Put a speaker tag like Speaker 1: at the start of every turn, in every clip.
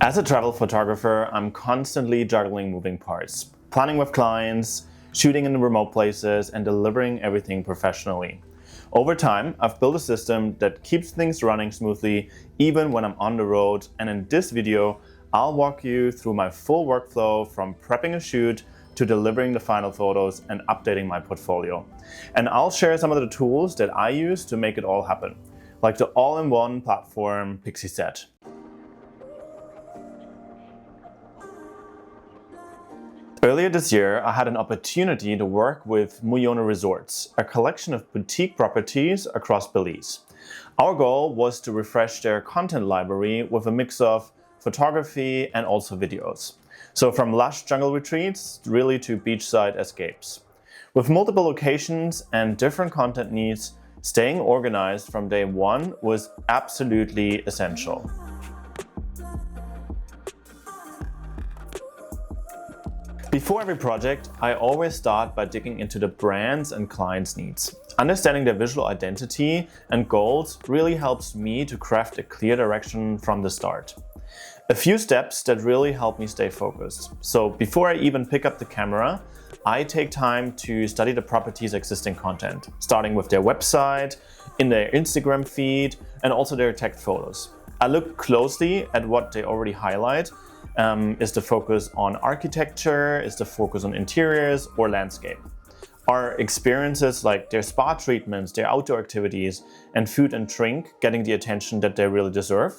Speaker 1: As a travel photographer, I'm constantly juggling moving parts, planning with clients, shooting in remote places, and delivering everything professionally. Over time, I've built a system that keeps things running smoothly even when I'm on the road, and in this video, I'll walk you through my full workflow from prepping a shoot to delivering the final photos and updating my portfolio. And I'll share some of the tools that I use to make it all happen, like the all-in-one platform Pixieset. Earlier this year, I had an opportunity to work with Muy'Ono Resorts, a collection of boutique properties across Belize. Our goal was to refresh their content library with a mix of photography and also videos. So from lush jungle retreats really to beachside escapes. With multiple locations and different content needs, staying organized from day one was absolutely essential. Before every project, I always start by digging into the brands and clients' needs. Understanding their visual identity and goals really helps me to craft a clear direction from the start. A few steps that really help me stay focused. So before I even pick up the camera, I take time to study the property's existing content, starting with their website, in their Instagram feed, and also their tagged photos. I look closely at what they already highlight. Is the focus on architecture? Is the focus on interiors or landscape? Are experiences like their spa treatments, their outdoor activities, and food and drink getting the attention that they really deserve?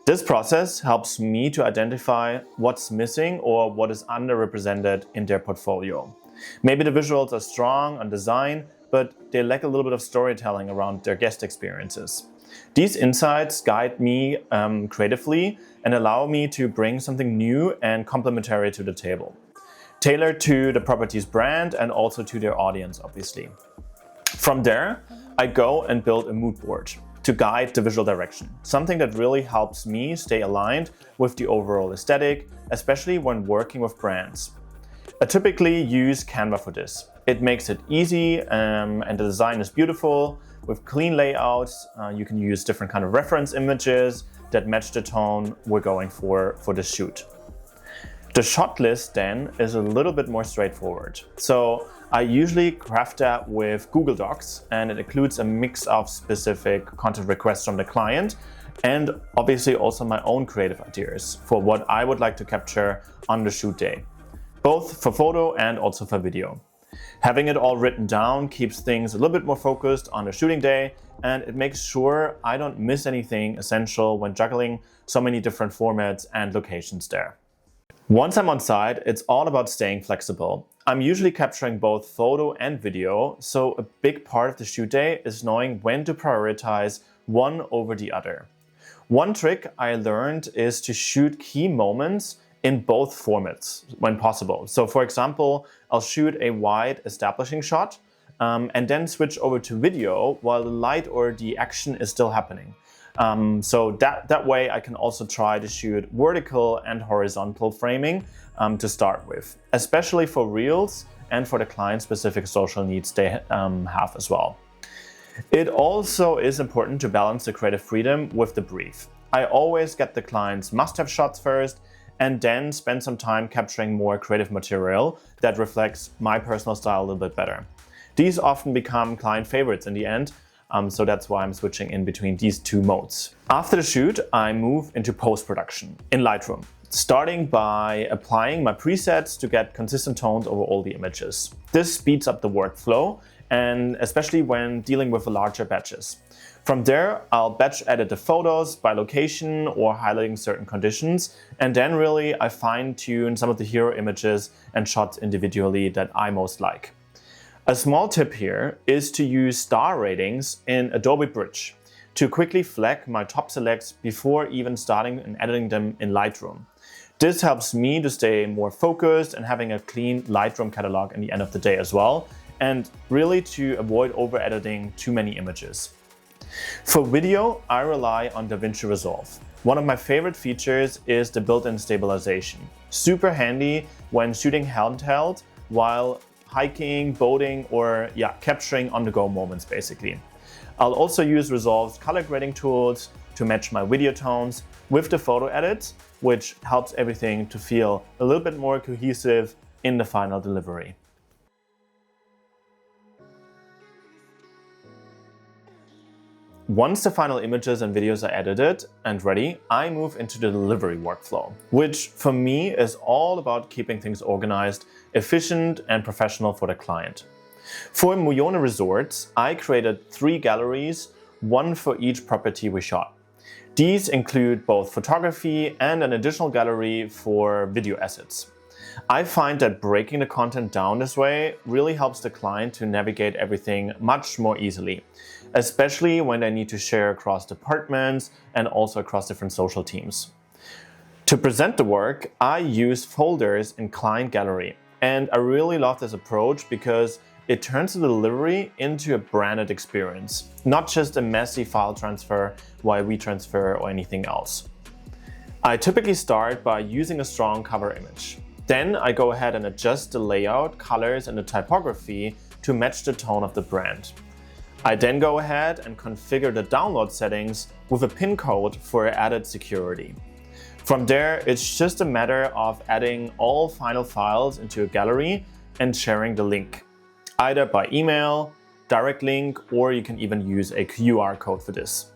Speaker 1: This process helps me to identify what's missing or what is underrepresented in their portfolio. Maybe the visuals are strong on design, but they lack a little bit of storytelling around their guest experiences. These insights guide me creatively and allow me to bring something new and complementary to the table, tailored to the property's brand and also to their audience, obviously. From there, I go and build a mood board to guide the visual direction, something that really helps me stay aligned with the overall aesthetic, especially when working with brands. I typically use Canva for this. It makes it easy and the design is beautiful. With clean layouts, you can use different kind of reference images that match the tone we're going for this shoot. The shot list then is a little bit more straightforward. So I usually craft that with Google Docs, and it includes a mix of specific content requests from the client and obviously also my own creative ideas for what I would like to capture on the shoot day, both for photo and also for video. Having it all written down keeps things a little bit more focused on the shooting day, and it makes sure I don't miss anything essential when juggling so many different formats and locations there. Once I'm on site, it's all about staying flexible. I'm usually capturing both photo and video, so a big part of the shoot day is knowing when to prioritize one over the other. One trick I learned is to shoot key moments in both formats when possible. So for example, I'll shoot a wide establishing shot and then switch over to video while the light or the action is still happening. So that way I can also try to shoot vertical and horizontal framing to start with, especially for reels and for the client-specific social needs they have as well. It also is important to balance the creative freedom with the brief. I always get the client's must-have shots first and then spend some time capturing more creative material that reflects my personal style a little bit better. These often become client favorites in the end, so that's why I'm switching in between these two modes. After the shoot, I move into post-production in Lightroom, starting by applying my presets to get consistent tones over all the images. This speeds up the workflow, and especially when dealing with larger batches. From there, I'll batch edit the photos by location or highlighting certain conditions, and then really I fine-tune some of the hero images and shots individually that I most like. A small tip here is to use star ratings in Adobe Bridge to quickly flag my top selects before even starting and editing them in Lightroom. This helps me to stay more focused and having a clean Lightroom catalog in the end of the day as well, and really to avoid over-editing too many images. For video, I rely on DaVinci Resolve. One of my favorite features is the built-in stabilization. Super handy when shooting handheld while hiking, boating, or capturing on-the-go moments basically. I'll also use Resolve's color grading tools to match my video tones with the photo edits which helps everything to feel a little bit more cohesive in the final delivery. Once the final images and videos are edited and ready, I move into the delivery workflow, which for me is all about keeping things organized, efficient, and professional for the client. For Muy'Ono Resorts, I created 3 galleries, one for each property we shot. These include both photography and an additional gallery for video assets. I find that breaking the content down this way really helps the client to navigate everything much more easily, especially when they need to share across departments and also across different social teams. To present the work, I use folders in Client Gallery, and I really love this approach because it turns the delivery into a branded experience, not just a messy file transfer via WeTransfer or anything else. I typically start by using a strong cover image. Then I go ahead and adjust the layout, colors, and the typography to match the tone of the brand. I then go ahead and configure the download settings with a PIN code for added security. From there, it's just a matter of adding all final files into a gallery and sharing the link, either by email, direct link, or you can even use a QR code for this.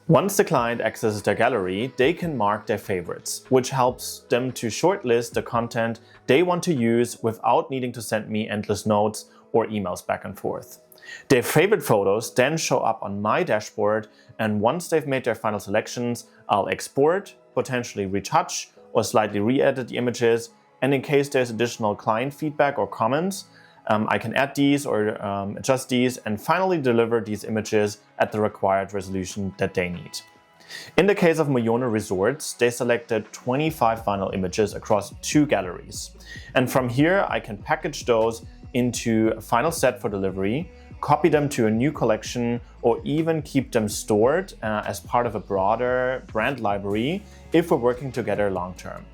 Speaker 1: Once the client accesses their gallery, they can mark their favorites, which helps them to shortlist the content they want to use without needing to send me endless notes or emails back and forth. Their favorite photos then show up on my dashboard, and once they've made their final selections, I'll export, potentially retouch or slightly re-edit the images, and in case there's additional client feedback or comments, I can add these or adjust these and finally deliver these images at the required resolution that they need. In the case of Muy'Ono Resorts, they selected 25 final images across 2 galleries. And from here, I can package those into a final set for delivery, copy them to a new collection, or even keep them stored as part of a broader brand library if we're working together long term.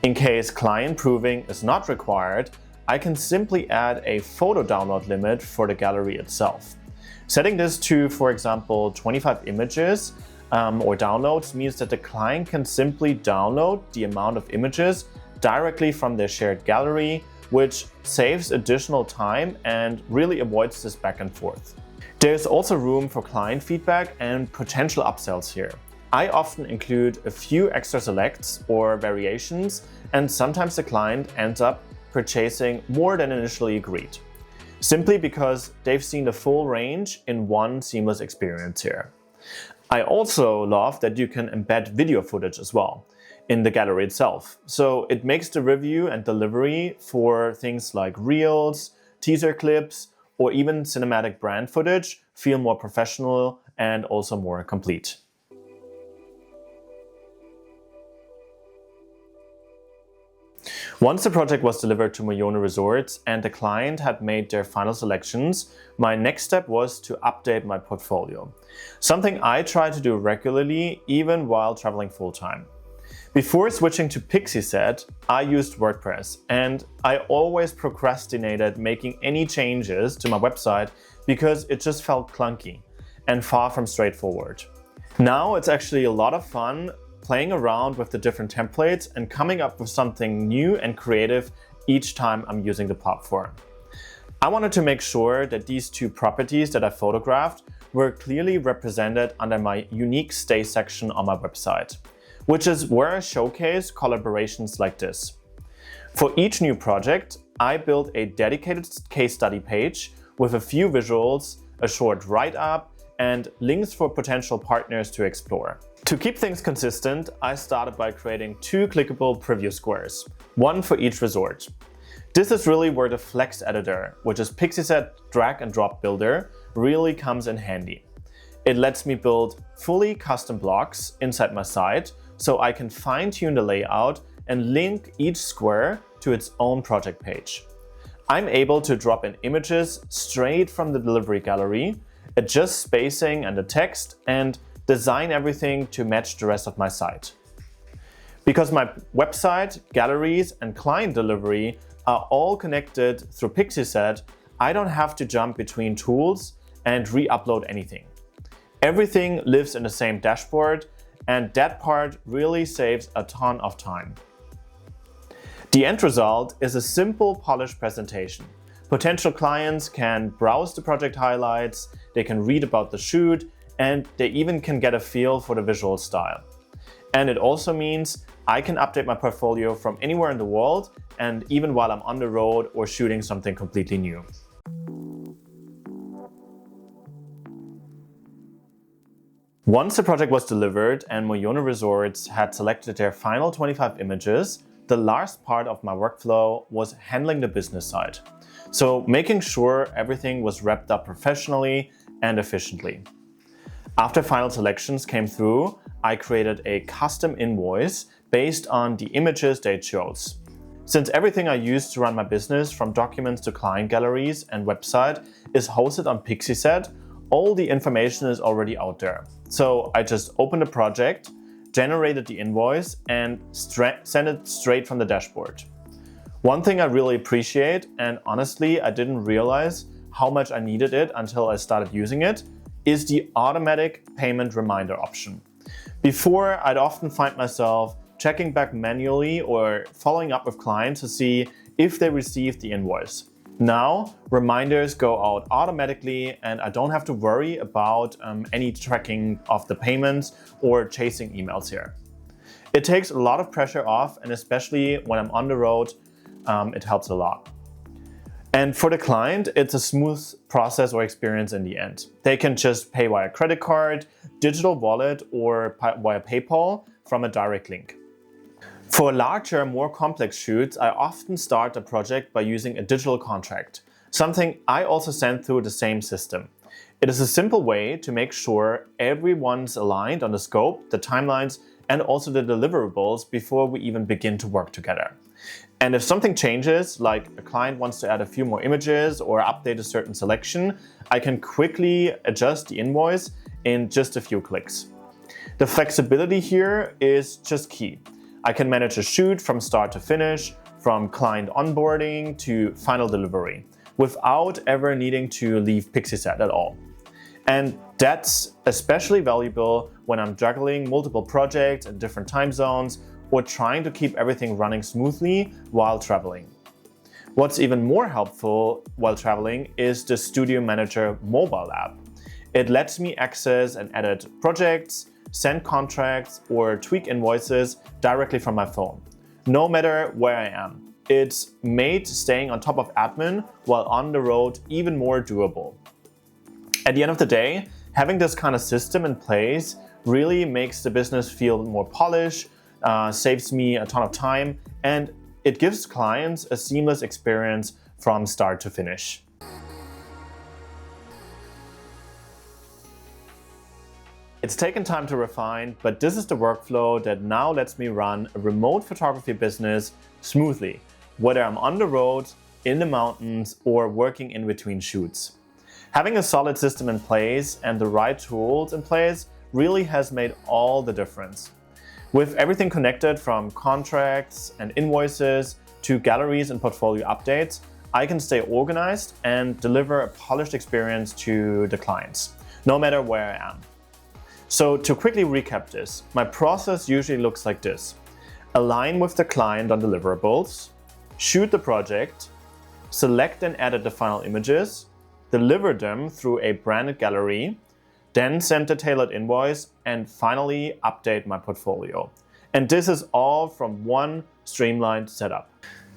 Speaker 1: In case client proving is not required, I can simply add a photo download limit for the gallery itself. Setting this to, for example, 25 images or downloads means that the client can simply download the amount of images directly from their shared gallery, which saves additional time and really avoids this back and forth. There's also room for client feedback and potential upsells here. I often include a few extra selects or variations, and sometimes the client ends up purchasing more than initially agreed, simply because they've seen the full range in one seamless experience here. I also love that you can embed video footage as well in the gallery itself, so it makes the review and delivery for things like reels, teaser clips, or even cinematic brand footage feel more professional and also more complete. Once the project was delivered to Muy'Ono Resorts and the client had made their final selections, my next step was to update my portfolio, something I try to do regularly even while traveling full-time. Before switching to Pixieset, I used WordPress, and I always procrastinated making any changes to my website because it just felt clunky and far from straightforward. Now it's actually a lot of fun playing around with the different templates and coming up with something new and creative each time I'm using the platform. I wanted to make sure that these 2 properties that I photographed were clearly represented under my unique stay section on my website, which is where I showcase collaborations like this. For each new project, I built a dedicated case study page with a few visuals, a short write-up, and links for potential partners to explore. To keep things consistent, I started by creating 2 clickable preview squares, one for each resort. This is really where the Flex editor, which is Pixieset drag and drop builder, really comes in handy. It lets me build fully custom blocks inside my site, so I can fine-tune the layout and link each square to its own project page. I'm able to drop in images straight from the delivery gallery, adjust spacing and the text, and design everything to match the rest of my site. Because my website, galleries, and client delivery are all connected through Pixieset, I don't have to jump between tools and re-upload anything. Everything lives in the same dashboard, and that part really saves a ton of time. The end result is a simple, polished presentation. Potential clients can browse the project highlights, they can read about the shoot, and they even can get a feel for the visual style. And it also means I can update my portfolio from anywhere in the world, and even while I'm on the road or shooting something completely new. Once the project was delivered and Muy'Ono Resorts had selected their final 25 images, the last part of my workflow was handling the business side. So making sure everything was wrapped up professionally and efficiently. After final selections came through, I created a custom invoice based on the images they chose. Since everything I use to run my business, from documents to client galleries and website, is hosted on Pixieset, all the information is already out there. So I just opened the project, generated the invoice, and sent it straight from the dashboard. One thing I really appreciate, and honestly I didn't realize how much I needed it until I started using it, is the automatic payment reminder option. Before, I'd often find myself checking back manually or following up with clients to see if they received the invoice. Now, reminders go out automatically and I don't have to worry about any tracking of the payments or chasing emails here. It takes a lot of pressure off, and especially when I'm on the road, it helps a lot. And for the client, it's a smooth process or experience in the end. They can just pay via credit card, digital wallet, or via PayPal from a direct link. For larger, more complex shoots, I often start a project by using a digital contract, something I also send through the same system. It is a simple way to make sure everyone's aligned on the scope, the timelines, and also the deliverables before we even begin to work together. And if something changes, like a client wants to add a few more images or update a certain selection, I can quickly adjust the invoice in just a few clicks. The flexibility here is just key. I can manage a shoot from start to finish, from client onboarding to final delivery, without ever needing to leave Pixieset at all. And that's especially valuable when I'm juggling multiple projects in different time zones, or trying to keep everything running smoothly while traveling. What's even more helpful while traveling is the Studio Manager mobile app. It lets me access and edit projects, send contracts, or tweak invoices directly from my phone, no matter where I am. It's made staying on top of admin while on the road even more doable. At the end of the day, having this kind of system in place really makes the business feel more polished, saves me a ton of time, and it gives clients a seamless experience from start to finish. It's taken time to refine, but this is the workflow that now lets me run a remote photography business smoothly, whether I'm on the road, in the mountains, or working in between shoots. Having a solid system in place and the right tools in place really has made all the difference. With everything connected, from contracts and invoices to galleries and portfolio updates, I can stay organized and deliver a polished experience to the clients, no matter where I am. So to quickly recap this, my process usually looks like this: align with the client on deliverables, shoot the project, select and edit the final images, deliver them through a branded gallery, then send a tailored invoice, and finally update my portfolio. And this is all from one streamlined setup.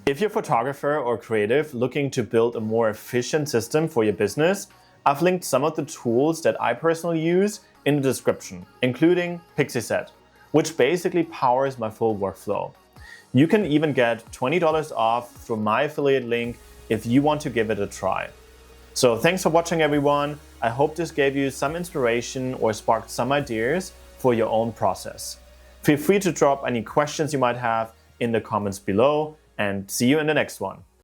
Speaker 1: If you're a photographer or creative looking to build a more efficient system for your business, I've linked some of the tools that I personally use in the description, including Pixieset, which basically powers my full workflow. You can even get $20 off through my affiliate link if you want to give it a try. So thanks for watching, everyone. I hope this gave you some inspiration or sparked some ideas for your own process. Feel free to drop any questions you might have in the comments below, and see you in the next one.